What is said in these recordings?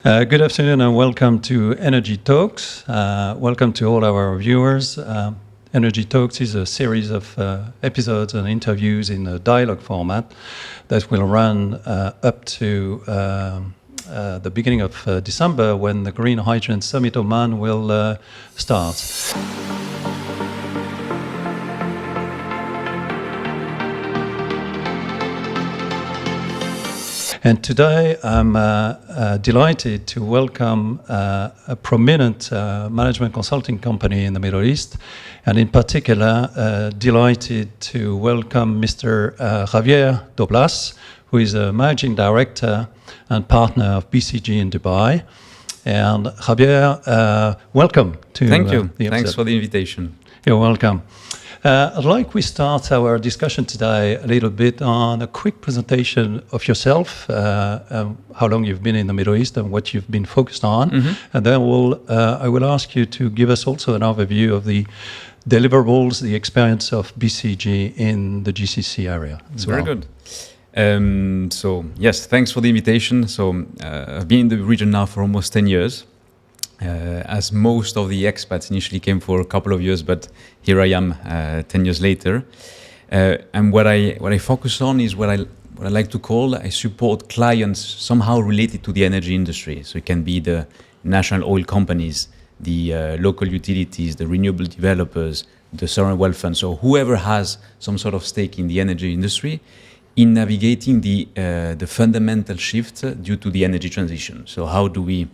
Good afternoon and welcome to Energy Talks. Welcome to all our viewers. Energy Talks is a series of episodes and interviews in a dialogue format that will run up to the beginning of December, when the Green Hydrogen Summit Oman will start. And today I'm delighted to welcome a prominent management consulting company in the Middle East, and in particular delighted to welcome Mr. Javier Doblas, who is a managing director and partner of BCG in Dubai. And Javier, welcome to Thank you. the Thanks episode. for the invitation. You're welcome. I'd like we start our discussion today a little bit on a quick presentation of yourself, how long you've been in the Middle East and what you've been focused on. And then I will ask you to give us also an overview of the deliverables, the experience of BCG in the GCC area as well. Very good. So yes, thanks for the invitation. So I've been in the region now for almost 10 years. As most of the expats initially came for a couple of years, but here I am 10 years later. And what I focus on is what I like to call, I support clients somehow related to the energy industry. So it can be the national oil companies, the local utilities, the renewable developers, the sovereign wealth funds, so whoever has some sort of stake in the energy industry in navigating the fundamental shift due to the energy transition. So how do we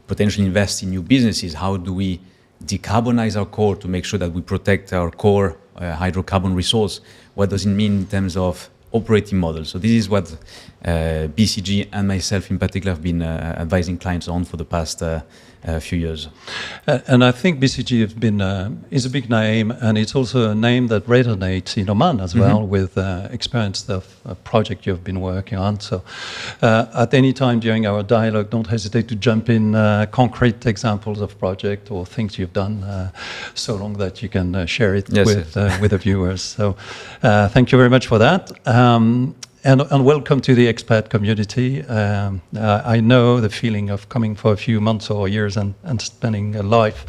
potentially invest in new businesses? How do we decarbonize our core to make sure that we protect our core hydrocarbon resource? What does it mean in terms of operating models? So this is what BCG and myself in particular have been advising clients on for the past few years. And I think BCG has been is a big name, and it's also a name that resonates in Oman as well, with experience of a project you've been working on. So at any time during our dialogue, don't hesitate to jump in concrete examples of project or things you've done, so long that you can share it with the viewers. So thank you very much for that. And welcome to the expat community. I know the feeling of coming for a few months or years and spending a life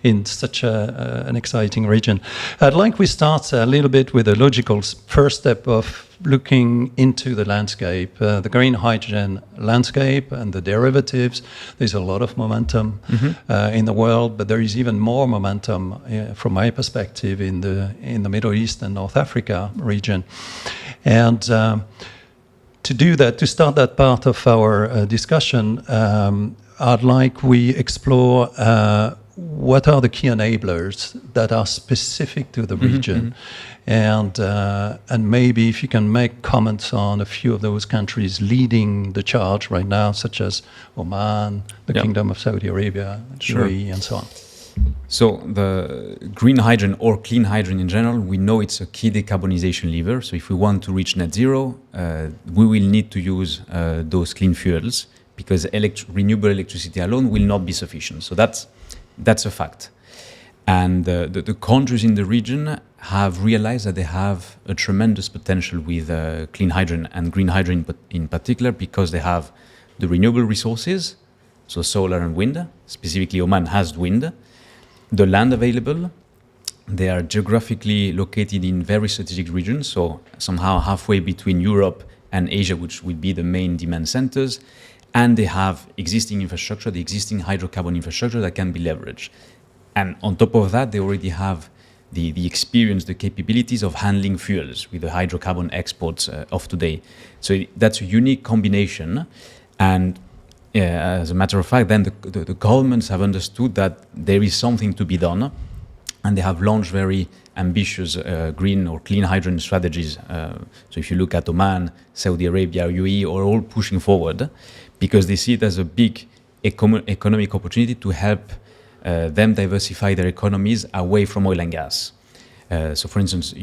in such an exciting region. I'd like we start a little bit with a logical first step of looking into the landscape, the green hydrogen landscape and the derivatives. There's a lot of momentum in the world, but there is even more momentum from my perspective in the Middle East and North Africa region. And to do that, to start that part of our discussion, I'd like we explore what are the key enablers that are specific to the region, and maybe if you can make comments on a few of those countries leading the charge right now, such as Oman, the Kingdom of Saudi Arabia, UAE, and so on. So the green hydrogen or clean hydrogen in general, we know it's a key decarbonization lever. So if we want to reach net zero, we will need to use those clean fuels, because renewable electricity alone will not be sufficient. So that's a fact. And the countries in the region have realized that they have a tremendous potential with clean hydrogen and green hydrogen in particular, because they have the renewable resources, so solar and wind. Specifically, Oman has wind. The land available, they are geographically located in very strategic regions, so somehow halfway between Europe and Asia, which would be the main demand centers, and they have existing infrastructure, the existing hydrocarbon infrastructure that can be leveraged. And on top of that, they already have the experience, the capabilities of handling fuels with the hydrocarbon exports of today. So that's a unique combination. And as a matter of fact, then the governments have understood that there is something to be done, and they have launched very ambitious green or clean hydrogen strategies. So if you look at Oman, Saudi Arabia, UAE, are all pushing forward, because they see it as a big economic opportunity to help them diversify their economies away from oil and gas. So for instance,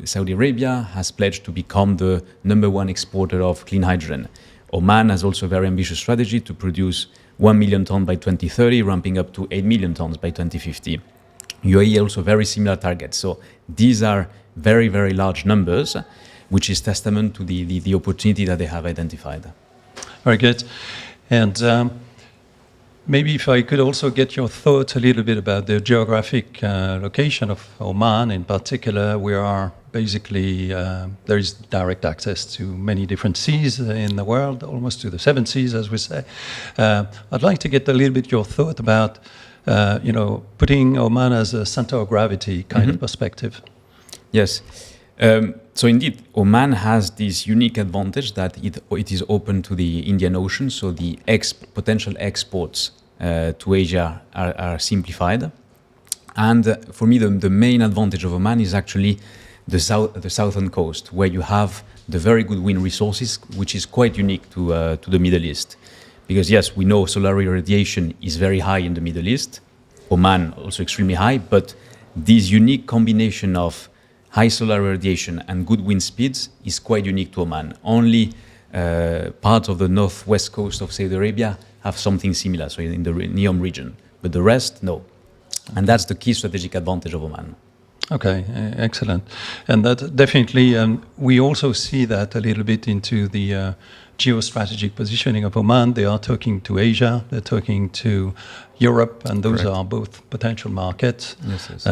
Saudi Arabia has pledged to become the #1 exporter of clean hydrogen. Oman has also a very ambitious strategy to produce 1 million tons by 2030, ramping up to 8 million tons by 2050. UAE also very similar targets. So these are very, very large numbers, which is testament to the opportunity that they have identified. Very good. And maybe if I could also get your thoughts a little bit about the geographic location of Oman in particular. We are basically, there is direct access to many different seas in the world, almost to the 7 seas, as we say. I'd like to get a little bit your thought about, putting Oman as a center of gravity kind of perspective. Yes. So indeed, Oman has this unique advantage that it is open to the Indian Ocean, so the potential exports to Asia are simplified. And for me, the main advantage of Oman is actually the southern coast, where you have the very good wind resources, which is quite unique to the Middle East. Because yes, we know solar irradiation is very high in the Middle East, Oman also extremely high, but this unique combination of high solar radiation and good wind speeds is quite unique to Oman. Only parts of the northwest coast of Saudi Arabia have something similar, so in the Neom region. But the rest, no. And that's the key strategic advantage of Oman. Okay, excellent. And that definitely, we also see that a little bit into the geostrategic positioning of Oman. They are talking to Asia, they're talking to Europe, and those Correct. are both potential markets. Yes.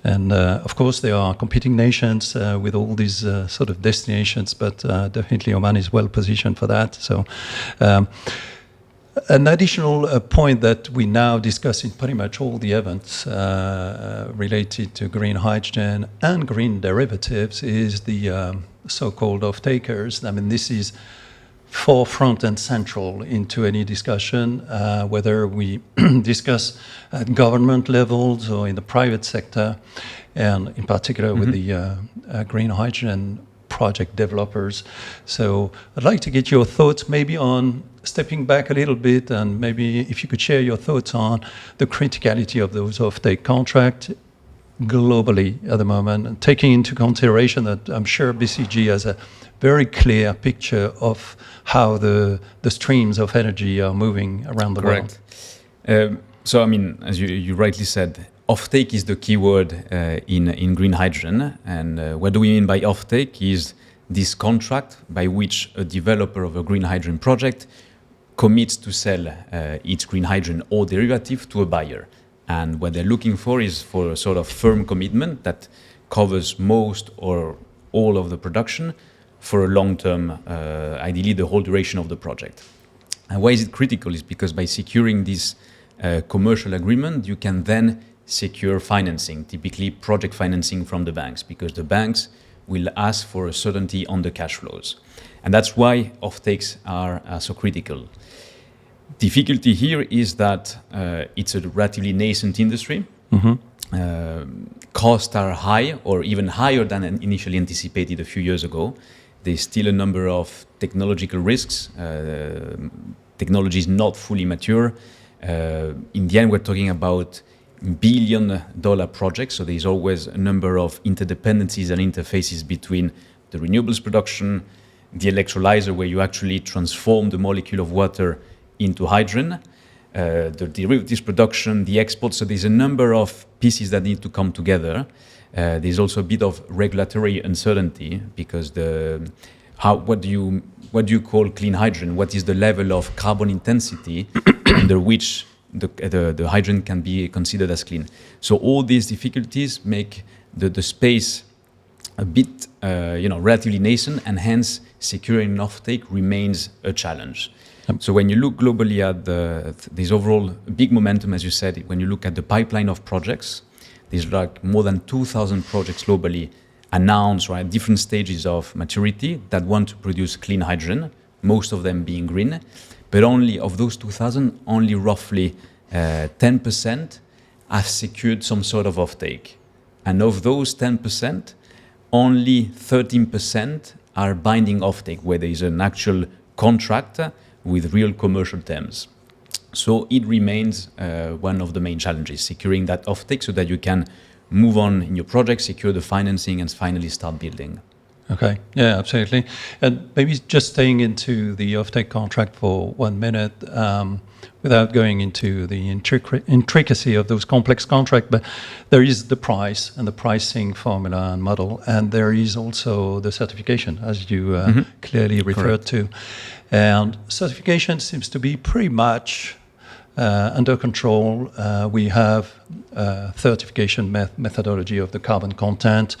And of course, they are competing nations with all these sort of destinations, but definitely Oman is well positioned for that. So. An additional point that we now discuss in pretty much all the events related to green hydrogen and green derivatives is the so-called off-takers. I mean, this is forefront and central into any discussion, whether we discuss at government levels or in the private sector, and in particular with the green hydrogen project developers. So I'd like to get your thoughts maybe on stepping back a little bit, and maybe if you could share your thoughts on the criticality of those off-take contracts globally at the moment, and taking into consideration that I'm sure BCG has a very clear picture of how the streams of energy are moving around the world. So, I mean, as you rightly said, offtake is the key word in green hydrogen. And what do we mean by offtake is this contract by which a developer of a green hydrogen project commits to sell its green hydrogen or derivative to a buyer. And what they're looking for is for a sort of firm commitment that covers most or all of the production for a long term, ideally the whole duration of the project. And why is it critical? Is because by securing this commercial agreement, you can then secure financing, typically project financing from the banks, because the banks will ask for a certainty on the cash flows. And that's why offtakes are so critical. Difficulty here is that it's a relatively nascent industry. Costs are high, or even higher than initially anticipated a few years ago. There's still a number of technological risks. Technology is not fully mature. In the end, we're talking about billion-dollar projects, so there's always a number of interdependencies and interfaces between the renewables production, the electrolyzer, where you actually transform the molecule of water into hydrogen, the derivatives production, the export. So there's a number of pieces that need to come together. There's also a bit of regulatory uncertainty, because what do you call clean hydrogen? What is the level of carbon intensity under which the hydrogen can be considered as clean? So all these difficulties make the space a bit, relatively nascent, and hence securing an offtake remains a challenge. So when you look globally at this overall big momentum, as you said, when you look at the pipeline of projects, there's like more than 2,000 projects globally announced, or at different stages of maturity, that want to produce clean hydrogen, most of them being green. But only of those 2,000, only roughly 10% have secured some sort of offtake. And of those 10%, only 13% are binding offtake, where there is an actual contract with real commercial terms. So it remains one of the main challenges, securing that offtake so that you can move on in your project, secure the financing, and finally start building. Okay. Yeah, absolutely. And maybe just staying into the offtake contract for 1 minute, without going into the intricacy of those complex contracts, but there is the price and the pricing formula and model, and there is also the certification, as you clearly referred to. And certification seems to be pretty much under control. We have certification methodology of the carbon content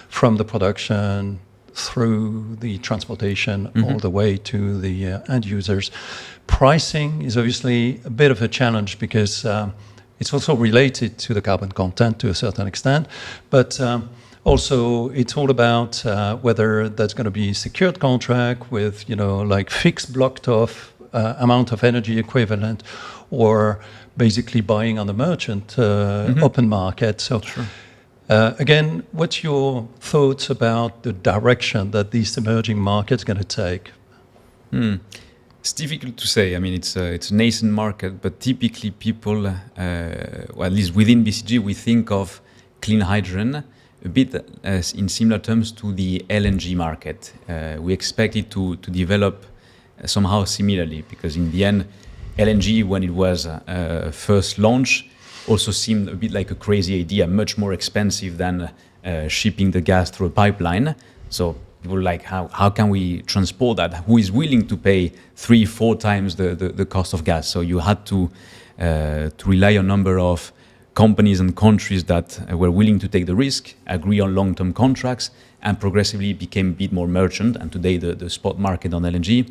from the production through the transportation all the way to the end users. Pricing is obviously a bit of a challenge because it's also related to the carbon content to a certain extent, but also it's all about whether that's going to be secured contract with, like fixed blocked off amount of energy equivalent, or basically buying on the merchant open market. So. Again, what's your thoughts about the direction that these emerging markets are going to take? It's difficult to say. I mean, it's a nascent market, but typically people, well, at least within BCG, we think of clean hydrogen a bit as in similar terms to the LNG market. We expect it to develop somehow similarly, because in the end, LNG, when it was first launched, also seemed a bit like a crazy idea, much more expensive than shipping the gas through a pipeline. So people were like, how can we transport that? Who is willing to pay 3-4 times the cost of gas? So you had to rely on a number of companies and countries that were willing to take the risk, agree on long-term contracts, and progressively became a bit more merchant. And today the spot market on LNG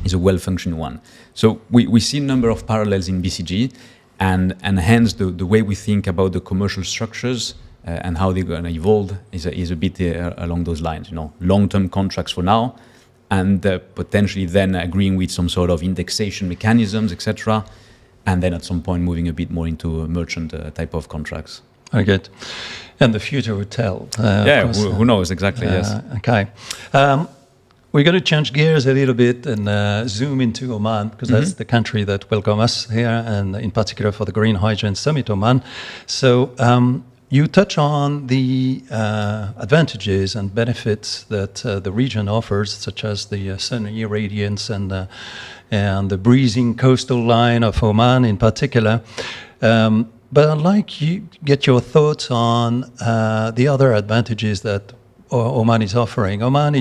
is a well-functioning one. So we see a number of parallels in BCG. And hence the way we think about the commercial structures and how they're going to evolve is a bit along those lines. Long-term contracts for now, and potentially then agreeing with some sort of indexation mechanisms, etc. And then at some point moving a bit more into a merchant type of contracts. I get, and the future will tell. Who knows exactly? Yes. Okay. We're going to change gears a little bit and zoom into Oman, because that's the country that welcomes us here, and in particular for the Green Hydrogen Summit Oman. So you touch on the advantages and benefits that the region offers, such as the sunny radiance and the breezing coastal line of Oman in particular. But I'd like you to get your thoughts on the other advantages that Oman is offering. Oman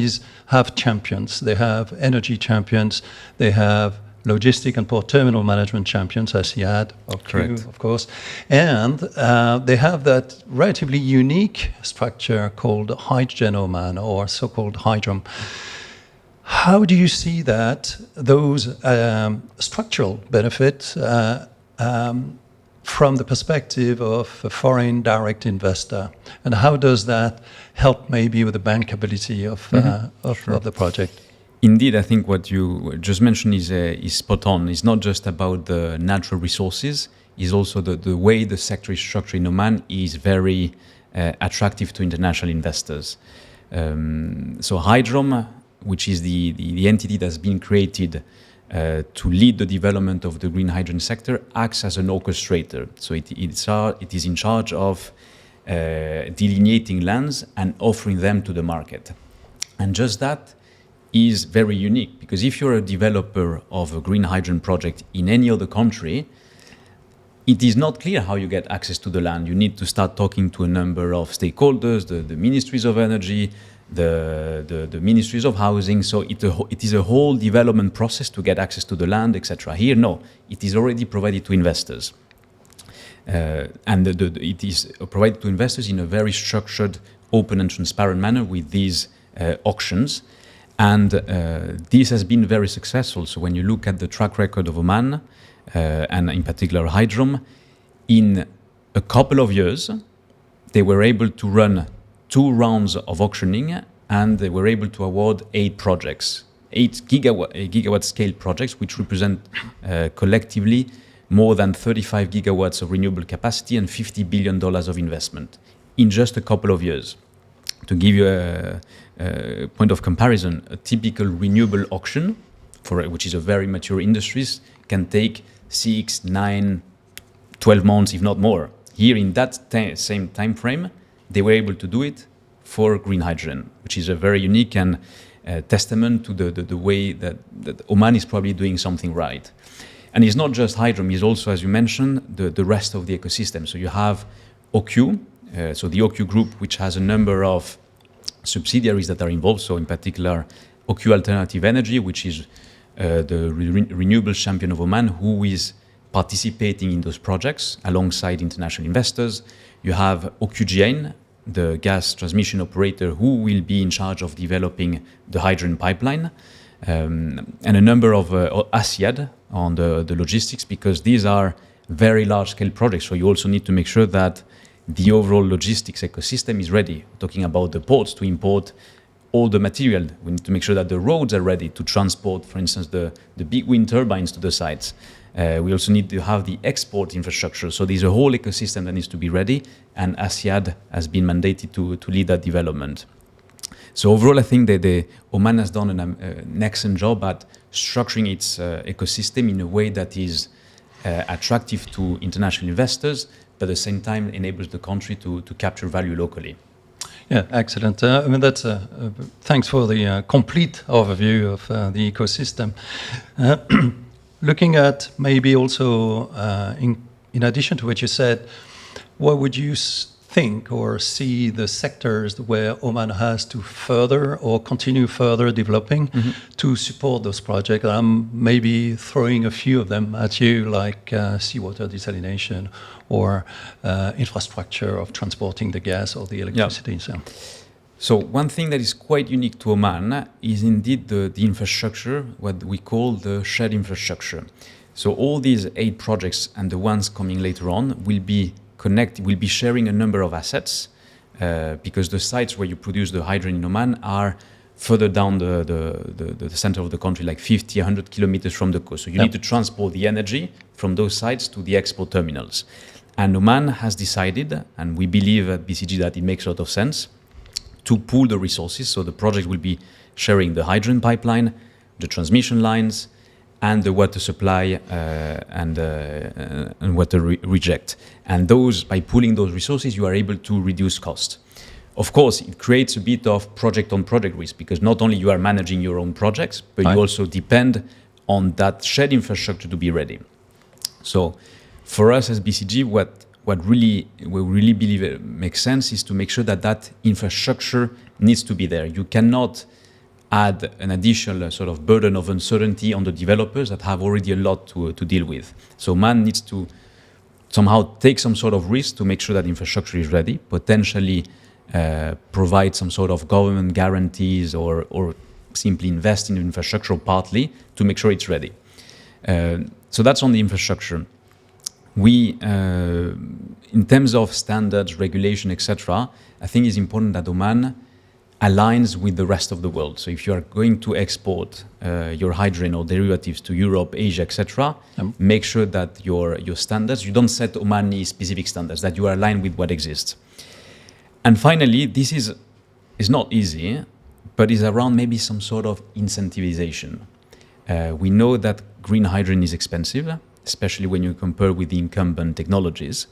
have champions. They have energy champions. They have logistic and port terminal management champions, as SIAD, of course. And they have that relatively unique structure called Hydrogen Oman, or so-called Hydrom. How do you see those structural benefits from the perspective of a foreign direct investor, and how does that help maybe with the bankability of the project? Indeed, I think what you just mentioned is spot on. It's not just about the natural resources, it's also the way the sector is structured in Oman is very attractive to international investors. So Hydrom, which is the entity that's been created to lead the development of the green hydrogen sector, acts as an orchestrator. So it is in charge of delineating lands and offering them to the market. And just that is very unique, because if you're a developer of a green hydrogen project in any other country, it is not clear how you get access to the land. You need to start talking to a number of stakeholders, the ministries of energy, the ministries of housing. So it is a whole development process to get access to the land, etc. Here, no, it is already provided to investors. And it is provided to investors in a very structured, open and transparent manner with these auctions. And this has been very successful. So when you look at the track record of Oman, and in particular Hydrom, in a couple of years, they were able to run 2 rounds of auctioning, and they were able to award 8 projects, 8 gigawatt scale projects, which represent collectively more than 35 gigawatts of renewable capacity and $50 billion of investment in just a couple of years. To give you a point of comparison, a typical renewable auction, which is a very mature industry, can take 6, 9, 12 months, if not more. Here in that same time frame, they were able to do it for green hydrogen, which is a very unique and testament to the way that Oman is probably doing something right. And it's not just hydrogen, it's also, as you mentioned, the rest of the ecosystem. So you have OQ, so the OQ group, which has a number of subsidiaries that are involved. So in particular, OQ Alternative Energy, which is the renewable champion of Oman, who is participating in those projects alongside international investors. You have OQGN, the gas transmission operator, who will be in charge of developing the hydrogen pipeline, and a number of ASIAD on the logistics, because these are very large-scale projects. So you also need to make sure that the overall logistics ecosystem is ready. We're talking about the ports to import all the material. We need to make sure that the roads are ready to transport, for instance, the big wind turbines to the sites. We also need to have the export infrastructure. So there's a whole ecosystem that needs to be ready, and ASIAD has been mandated to lead that development. So overall, I think that Oman has done an excellent job at structuring its ecosystem in a way that is attractive to international investors, but at the same time enables the country to capture value locally. Yeah, excellent. I mean, that's thanks for the complete overview of the ecosystem. Looking at maybe also, in addition to what you said, what would you think or see the sectors where Oman has to further or continue further developing to support those projects? I'm maybe throwing a few of them at you, like seawater desalination or infrastructure of transporting the gas or the electricity. Yeah. So one thing that is quite unique to Oman is indeed the infrastructure, what we call the shared infrastructure. So all these 8 projects and the ones coming later on will be connected, will be sharing a number of assets, because the sites where you produce the hydrogen in Oman are further down the center of the country, like 50, 100 kilometers from the coast. So you need to transport the energy from those sites to the export terminals. And Oman has decided, and we believe at BCG that it makes a lot of sense, to pool the resources. So the project will be sharing the hydrogen pipeline, the transmission lines, and the water supply and water reject. And those, by pooling those resources, you are able to reduce cost. Of course, it creates a bit of project-on-project risk, because not only you are managing your own projects, but you also depend on that shared infrastructure to be ready. So for us as BCG, we really believe it makes sense is to make sure that that infrastructure needs to be there. You cannot add an additional sort of burden of uncertainty on the developers that have already a lot to deal with. So Oman needs to somehow take some sort of risk to make sure that infrastructure is ready, potentially provide some sort of government guarantees or simply invest in infrastructure partly to make sure it's ready. So that's on the infrastructure. We, in terms of standards, regulation, etc., I think it's important that Oman aligns with the rest of the world. So if you are going to export your hydrogen or derivatives to Europe, Asia, etc., make sure that your standards, you don't set Omani specific standards, that you are aligned with what exists. And finally, this is not easy, but is around maybe some sort of incentivization. We know that green hydrogen is expensive, especially when you compare with the incumbent technologies.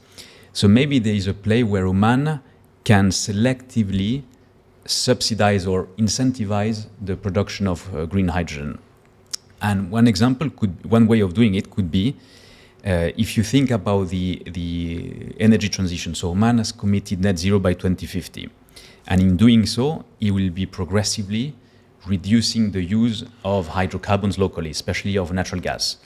So maybe there is a play where Oman can selectively subsidize or incentivize the production of green hydrogen. And one way of doing it could be, if you think about the energy transition. So Oman has committed net zero by 2050. And in doing so, it will be progressively reducing the use of hydrocarbons locally, especially of natural gas.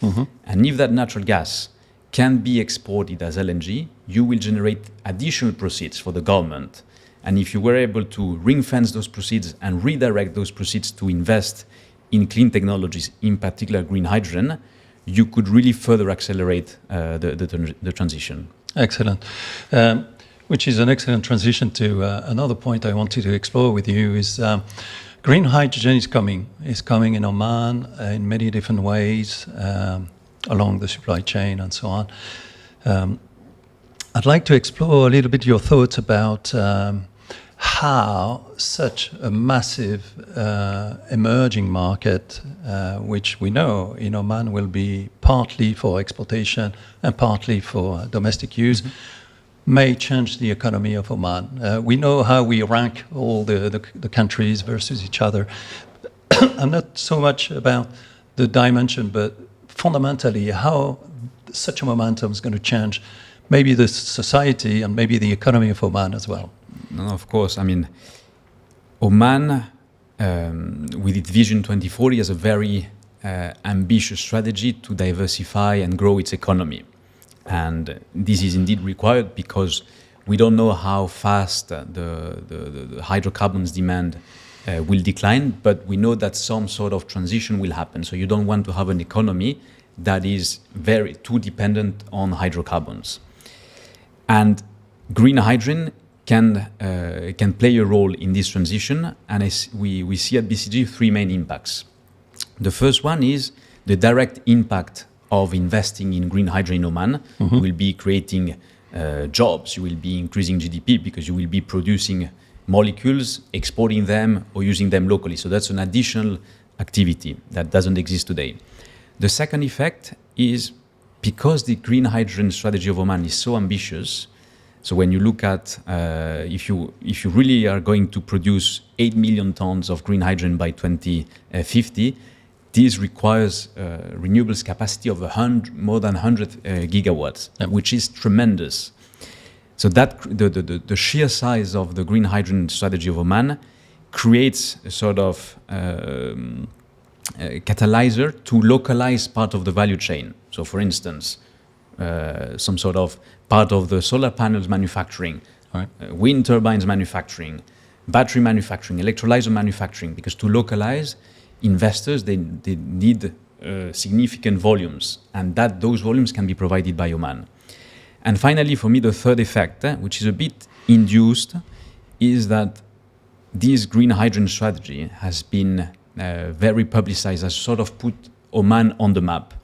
And if that natural gas can be exported as LNG, you will generate additional proceeds for the government. And if you were able to ring-fence those proceeds and redirect those proceeds to invest in clean technologies, in particular green hydrogen, you could really further accelerate the transition. Excellent. Which is an excellent transition to another point I wanted to explore with you is green hydrogen is coming in Oman in many different ways along the supply chain and so on. I'd like to explore a little bit your thoughts about how such a massive emerging market, which we know in Oman will be partly for exportation and partly for domestic use, may change the economy of Oman. We know how we rank all the countries versus each other. I'm not so much about the dimension, but fundamentally how such a momentum is going to change maybe the society and maybe the economy of Oman as well. No, of course. I mean, Oman, with its Vision 2040, has a very ambitious strategy to diversify and grow its economy. And this is indeed required because we don't know how fast the hydrocarbons demand will decline, but we know that some sort of transition will happen. So you don't want to have an economy that is very too dependent on hydrocarbons. And green hydrogen can play a role in this transition, and we see at BCG three main impacts. The first one is the direct impact of investing in green hydrogen in Oman. You will be creating jobs, you will be increasing GDP because you will be producing molecules, exporting them or using them locally. So that's an additional activity that doesn't exist today. The second effect is because the green hydrogen strategy of Oman is so ambitious. So when you look at if you really are going to produce 8 million tons of green hydrogen by 2050, this requires renewables capacity of more than 100 gigawatts, which is tremendous. So that the sheer size of the green hydrogen strategy of Oman creates a sort of catalyzer to localize part of the value chain. So for instance, some sort of part of the solar panels manufacturing, wind turbines manufacturing, battery manufacturing, electrolyzer manufacturing, because to localize, investors, they need significant volumes, and that those volumes can be provided by Oman. And finally, for me, the third effect, which is a bit induced, is that this green hydrogen strategy has been very publicized, has sort of put Oman on the map.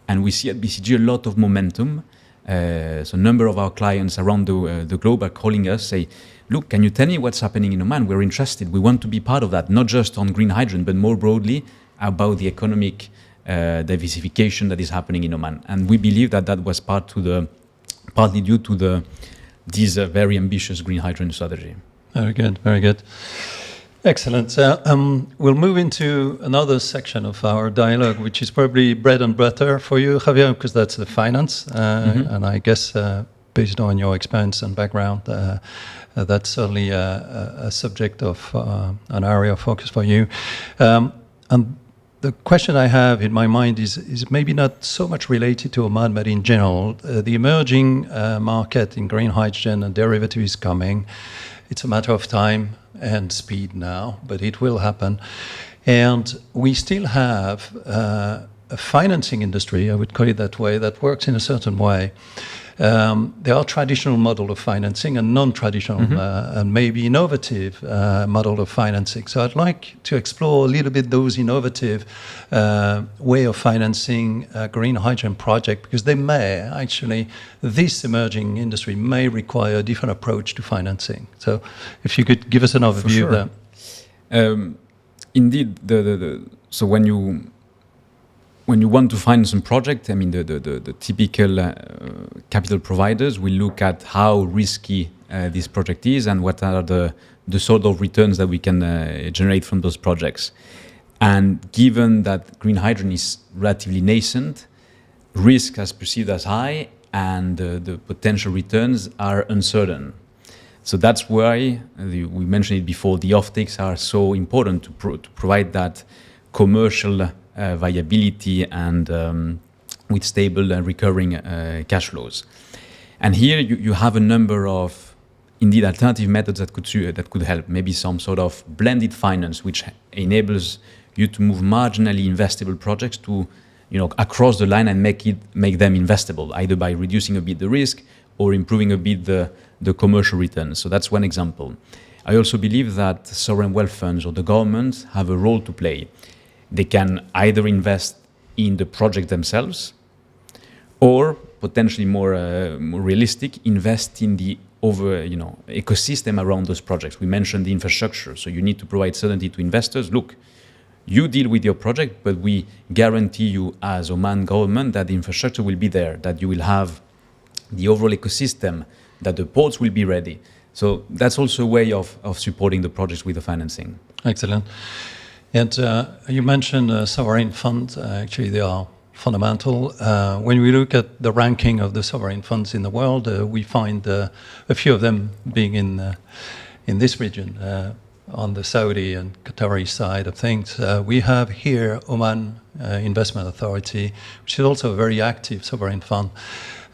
And we see at BCG a lot of momentum. So a number of our clients around the globe are calling us, say, look, can you tell me what's happening in Oman? We're interested. We want to be part of that, not just on green hydrogen, but more broadly about the economic diversification that is happening in Oman. And we believe that that was partly due to this very ambitious green hydrogen strategy. Very good, very good. Excellent. We'll move into another section of our dialogue, which is probably bread and butter for you, Javier, because that's the finance. And I guess based on your experience and background, that's certainly a subject of an area of focus for you. And the question I have in my mind is maybe not so much related to Oman, but in general, the emerging market in green hydrogen and derivative is coming. It's a matter of time and speed now, but it will happen. And we still have a financing industry, I would call it that way, that works in a certain way. There are traditional model of financing and non-traditional and maybe innovative model of financing. So I'd like to explore a little bit those innovative way of financing a green hydrogen project, because they may actually, this emerging industry may require a different approach to financing. So if you could give us an overview of that. Indeed, so when you want to finance some project, I mean, the typical capital providers will look at how risky this project is and what are the sort of returns that we can generate from those projects. And given that green hydrogen is relatively nascent, risk is perceived as high and the potential returns are uncertain. So that's why, we mentioned it before, the offtakes are so important to provide that commercial viability and with stable and recurring cash flows. And here you have a number of indeed alternative methods that could help. Maybe some sort of blended finance, which enables you to move marginally investable projects to, across the line and make them investable, either by reducing a bit the risk or improving a bit the commercial returns. So that's one example. I also believe that sovereign wealth funds or the government have a role to play. They can either invest in the project themselves or potentially more realistic, invest in the ecosystem around those projects. We mentioned the infrastructure, so you need to provide certainty to investors. Look, you deal with your project, but we guarantee you as Oman government that the infrastructure will be there, that you will have the overall ecosystem that the ports will be ready. So that's also a way of supporting the projects with the financing. Excellent. And you mentioned sovereign funds. Actually, they are fundamental. When we look at the ranking of the sovereign funds in the world, we find a few of them being in this region, on the Saudi and Qatari side of things. We have here Oman Investment Authority, which is also a very active sovereign fund.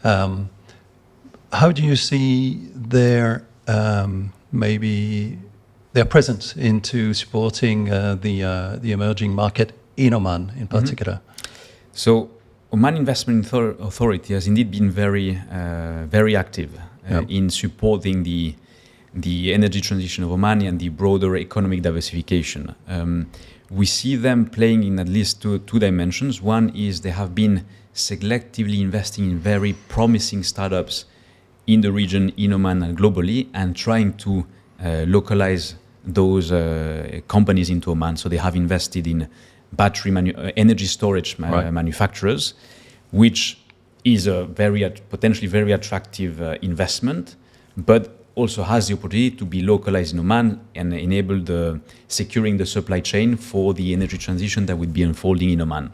How do you see their maybe their presence into supporting the emerging market in Oman in particular? So Oman Investment Authority has indeed been very active in supporting the energy transition of Oman and the broader economic diversification. We see them playing in at least two dimensions. One is they have been selectively investing in very promising startups in the region, in Oman and globally, and trying to localize those companies into Oman. So they have invested in battery energy storage manufacturers, which is a potentially very attractive investment, but also has the opportunity to be localized in Oman and enable securing the supply chain for the energy transition that would be unfolding in Oman.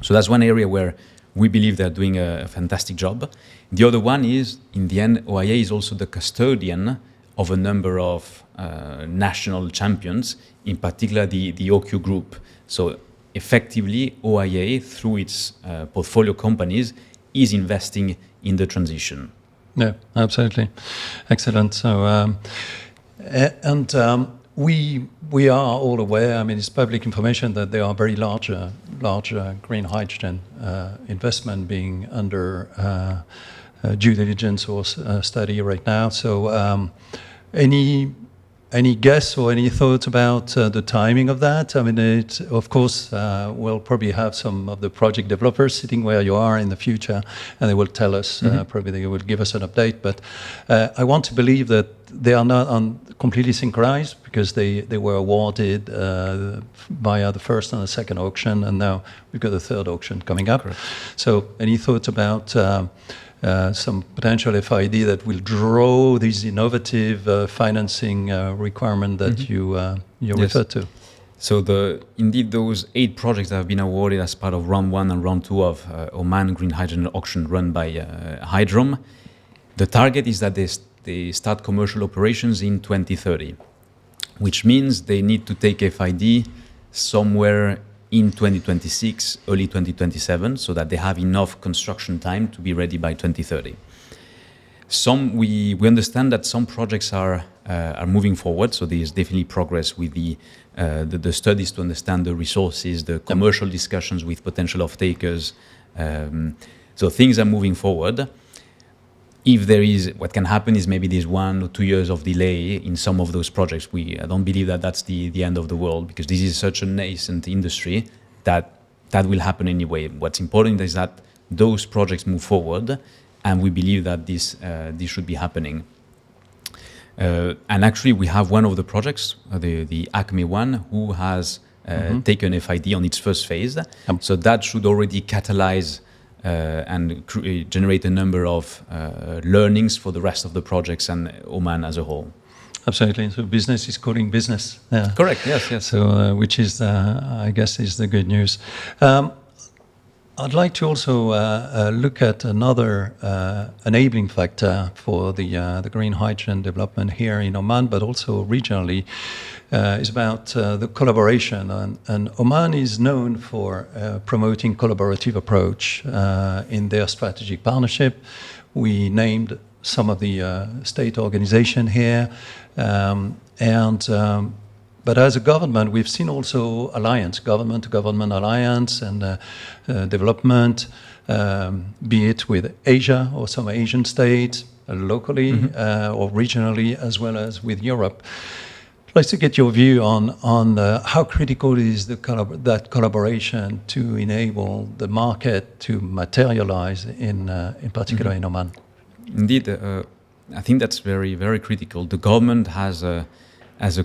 So that's one area where we believe they're doing a fantastic job. The other one is, in the end, OIA is also the custodian of a number of national champions, in particular the OQ group. So effectively, OIA, through its portfolio companies, is investing in the transition. Yeah, absolutely. Excellent. So, we are all aware, I mean, it's public information that there are very large green hydrogen investment being under due diligence or study right now. So, any guess or any thoughts about the timing of that? I mean, of course, we'll probably have some of the project developers sitting where you are in the future, and they will tell us, probably they will give us an update. But I want to believe that they are not completely synchronized, because they were awarded via the first and the second auction, and now we've got the third auction coming up. Correct. So any thoughts about some potential FID that will draw these innovative financing requirement that you referred to? So indeed those 8 projects that have been awarded as part of round 1 and round 2 of Oman Green Hydrogen auction run by Hydrom, the target is that they start commercial operations in 2030, which means they need to take FID somewhere in 2026, early 2027, so that they have enough construction time to be ready by 2030. We understand that some projects are moving forward, so there is definitely progress with the studies to understand the resources, the commercial discussions with potential off-takers. So things are moving forward. What can happen is maybe there's 1 or 2 years of delay in some of those projects. I don't believe that that's the end of the world, because this is such a nascent industry that will happen anyway. What's important is that those projects move forward, and we believe that this should be happening. And actually, we have one of the projects, the ACME one, who has taken FID on its first phase. So that should already catalyze and generate a number of learnings for the rest of the projects and Oman as a whole. Absolutely. So business is calling business. Yeah. Correct. Yes. So which is, I guess, is the good news. I'd like to also look at another enabling factor for the green hydrogen development here in Oman, but also regionally, is about the collaboration. And Oman is known for promoting collaborative approach in their strategic partnership. We named some of the state organization here, but as a government, we've seen also alliance, government-to-government alliance and development, be it with Asia or some Asian states, locally or regionally, as well as with Europe. I'd like to get your view on how critical is that collaboration to enable the market to materialize in particular in Oman. Indeed, I think that's very, very critical. The government has a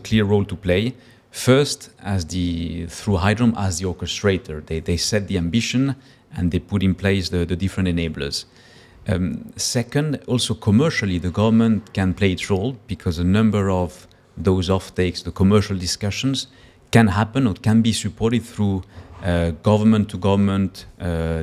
clear role to play. First, through Hydrom as the orchestrator. They set the ambition and they put in place the different enablers. Second, also commercially, the government can play its role because a number of those offtakes, the commercial discussions, can happen or can be supported through government-to-government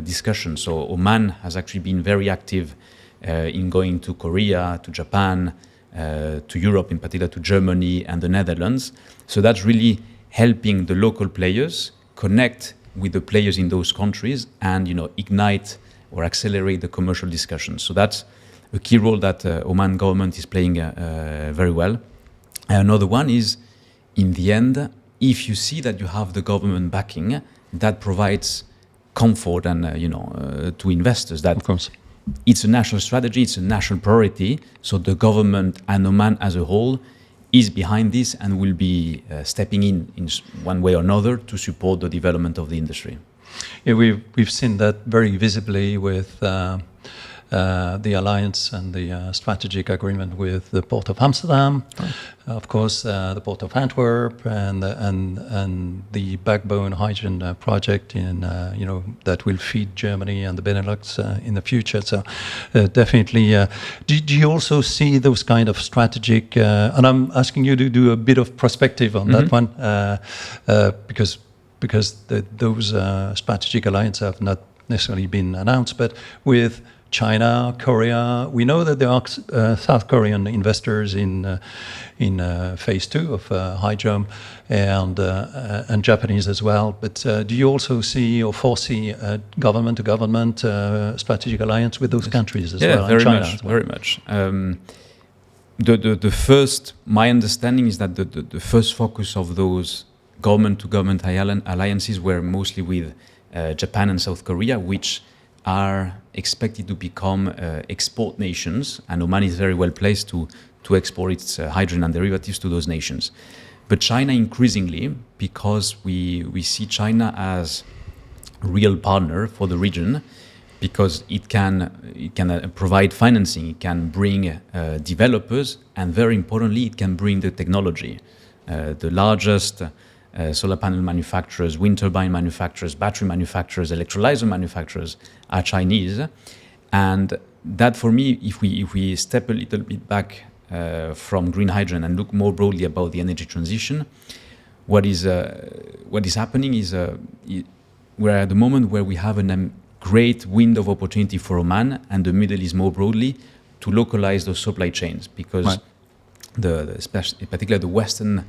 discussions. So Oman has actually been very active in going to Korea, to Japan, to Europe, in particular to Germany and the Netherlands. So that's really helping the local players connect with the players in those countries and ignite or accelerate the commercial discussions. So that's a key role that Oman government is playing very well. Another one is, in the end, if you see that you have the government backing, that provides comfort and to investors that Of course. it's a national strategy, it's a national priority. So the government and Oman as a whole is behind this and will be stepping in one way or another to support the development of the industry. Yeah, we've seen that very visibly with the alliance and the strategic agreement with the Port of Amsterdam, of course, the Port of Antwerp, and the backbone hydrogen project in that will feed Germany and the Benelux in the future. So definitely, do you also see those kind of strategic? And I'm asking you to do a bit of perspective on that one, because those strategic alliances have not necessarily been announced, but with China, Korea, we know that there are South Korean investors in phase 2 of hydrogen, and Japanese as well. But do you also see or foresee a government-to-government strategic alliance with those countries as well? Yeah, very China much, as well? very much. The first, my understanding is that the first focus of those government-to-government alliances were mostly with Japan and South Korea, which are expected to become export nations, and Oman is very well placed to export its hydrogen and derivatives to those nations. But China increasingly, because we see China as a real partner for the region, because it can provide financing, it can bring developers, and very importantly, it can bring the technology. The largest solar panel manufacturers, wind turbine manufacturers, battery manufacturers, electrolyzer manufacturers are Chinese. And that, for me, if we step a little bit back from green hydrogen and look more broadly about the energy transition, what is happening is we're at the moment where we have a great window of opportunity for Oman and the Middle East more broadly to localize those supply chains, because in particular the Western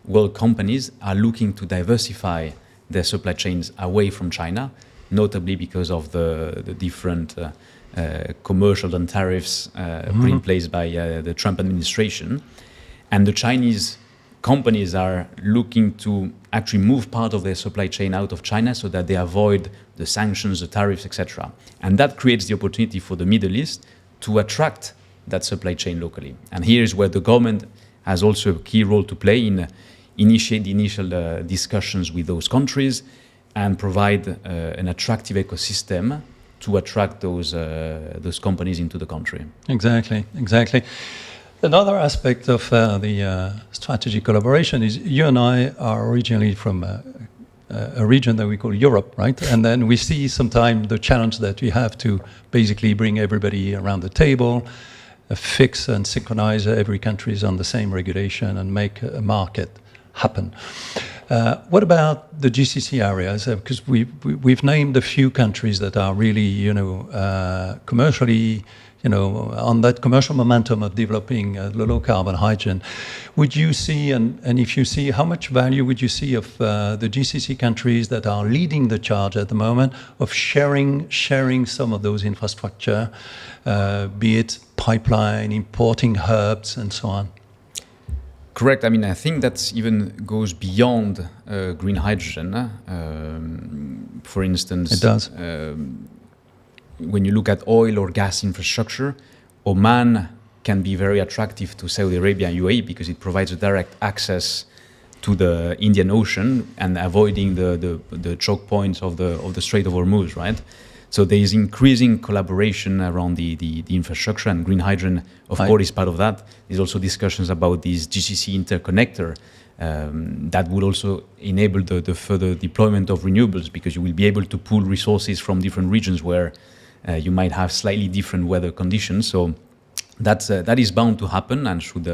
world companies are looking to diversify their supply chains away from China, notably because of the different commercial and tariffs put in place by the Trump administration. And the Chinese companies are looking to actually move part of their supply chain out of China so that they avoid the sanctions, the tariffs, etc. And that creates the opportunity for the Middle East to attract that supply chain locally. And here is where the government has also a key role to play in initiate the initial discussions with those countries and provide an attractive ecosystem to attract those companies into the country. Exactly. Another aspect of the strategic collaboration is you and I are originally from a region that we call Europe, right? And then we see sometimes the challenge that we have to basically bring everybody around the table, fix and synchronize every countries on the same regulation and make a market happen. What about the GCC areas? Because we've named a few countries that are really, commercially, on that commercial momentum of developing low carbon hydrogen. Would you see, and if you see, how much value would you see of the GCC countries that are leading the charge at the moment of sharing some of those infrastructure, be it pipeline, importing hubs, and so on? Correct. I mean, I think that even goes beyond green hydrogen. For instance, it does. When you look at oil or gas infrastructure, Oman can be very attractive to Saudi Arabia and UAE because it provides a direct access to the Indian Ocean and avoiding the choke points of the Strait of Hormuz, right? So there is increasing collaboration around the infrastructure, and green hydrogen, of course, is part of that. There's also discussions about this GCC interconnector that would also enable the further deployment of renewables, because you will be able to pool resources from different regions where you might have slightly different weather conditions. So that is bound to happen and should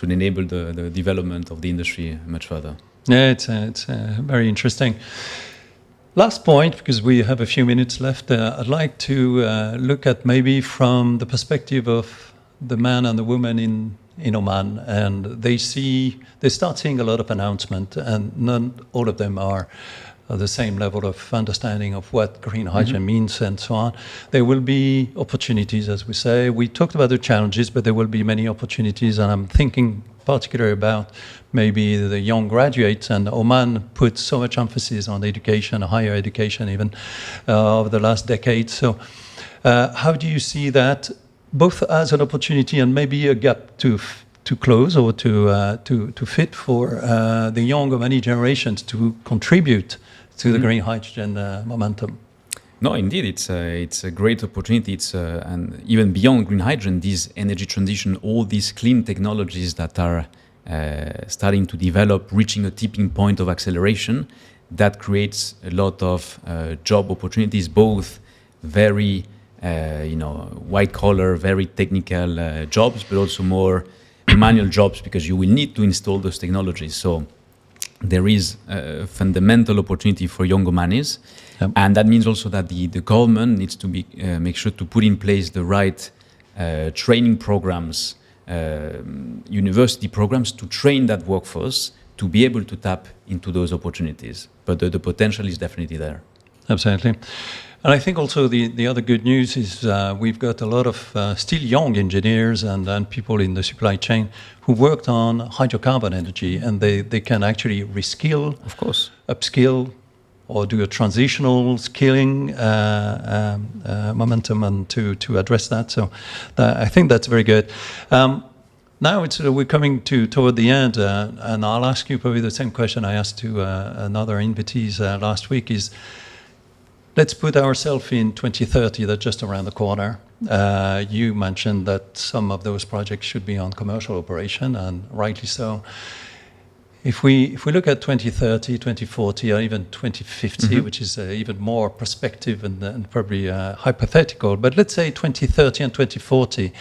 enable the development of the industry much further. Yeah, it's very interesting. Last point, because we have a few minutes left, I'd like to look at maybe from the perspective of the man and the woman in Oman, and they start seeing a lot of announcements, and not all of them are the same level of understanding of what green hydrogen means and so on. There will be opportunities, as we say. We talked about the challenges, but there will be many opportunities, and I'm thinking particularly about maybe the young graduates, and Oman put so much emphasis on education, higher education even, over the last decade. So how do you see that, both as an opportunity and maybe a gap to close or to fit for the young Omani generations to contribute to the green hydrogen momentum? No, indeed, it's a great opportunity. And even beyond green hydrogen, this energy transition, all these clean technologies that are starting to develop, reaching a tipping point of acceleration, that creates a lot of job opportunities, both very white collar, very technical jobs, but also more manual jobs, because you will need to install those technologies. So there is a fundamental opportunity for young Omanis. Yep. And that means also that the government needs to make sure to put in place the right training programs, university programs to train that workforce to be able to tap into those opportunities. But the potential is definitely there. Absolutely. And I think also the other good news is we've got a lot of still young engineers and people in the supply chain who worked on hydrocarbon energy, and they can actually reskill, of course, upskill, or do a transitional skilling momentum and to address that. So I think that's very good. Now we're coming toward the end, and I'll ask you probably the same question I asked to another invitees last week is, let's put ourselves in 2030, that's just around the corner. You mentioned that some of those projects should be on commercial operation, and rightly so. If we look at 2030, 2040, or even 2050, which is even more prospective and probably hypothetical, but let's say 2030 and 2040,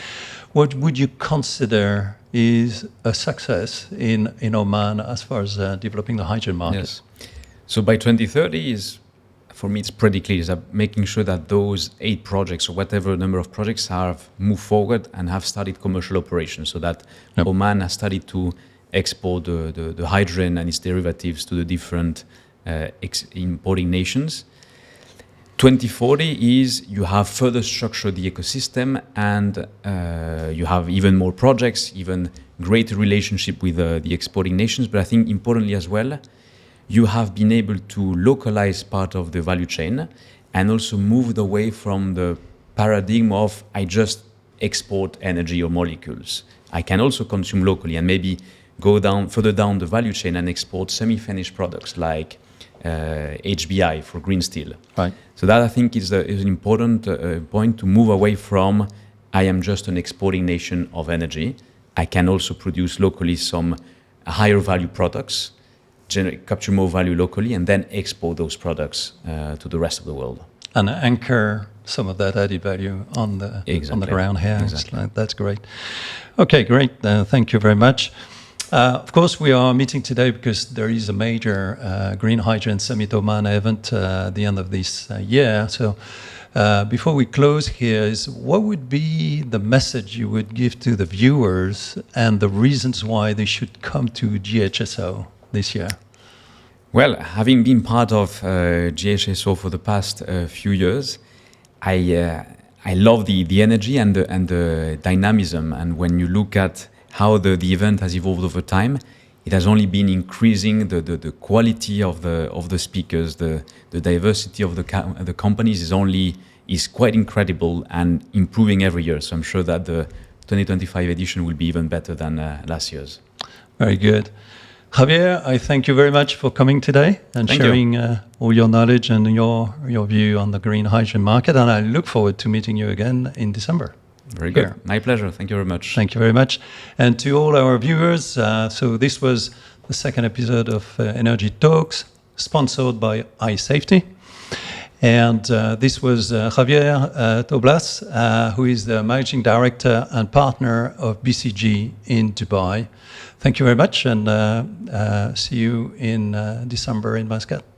what would you consider is a success in Oman as far as developing the hydrogen market? Yes. So by 2030 for me, it's pretty clear, is making sure that those 8 projects or whatever number of projects have moved forward and have started commercial operations, so that Oman has started to export the hydrogen and its derivatives to the different importing nations. 2040 is you have further structured the ecosystem, and you have even more projects, even greater relationship with the exporting nations. But I think importantly as well, you have been able to localize part of the value chain and also moved away from the paradigm of I just export energy or molecules. I can also consume locally and maybe go further down the value chain and export semi-finished products like HBI for green steel. Right. So that I think is an important point, to move away from I am just an exporting nation of energy. I can also produce locally some higher value products, capture more value locally, and then export those products to the rest of the world. And anchor some of that added value on the ground here. Exactly. That's great. Okay, great. Thank you very much. Of course, we are meeting today because there is a major Green Hydrogen Summit Oman event at the end of this year. So before we close here, what would be the message you would give to the viewers and the reasons why they should come to GHSO this year? Well, having been part of GHSO for the past few years, I love the energy and the dynamism. And when you look at how the event has evolved over time, it has only been increasing the quality of the speakers, the diversity of the companies is quite incredible and improving every year. So I'm sure that the 2025 edition will be even better than last year's. Very good. Javier, I thank you very much for coming today and sharing all your knowledge and your view on the green hydrogen market. And I look forward to meeting you again in December. Very good. Here. My pleasure. Thank you very much. Thank you very much. And to all our viewers, so this was the second episode of Energy Talks, sponsored by iSafety. And this was Javier Toblas, who is the managing director and partner of BCG in Dubai. Thank you very much, and see you in December in Muscat.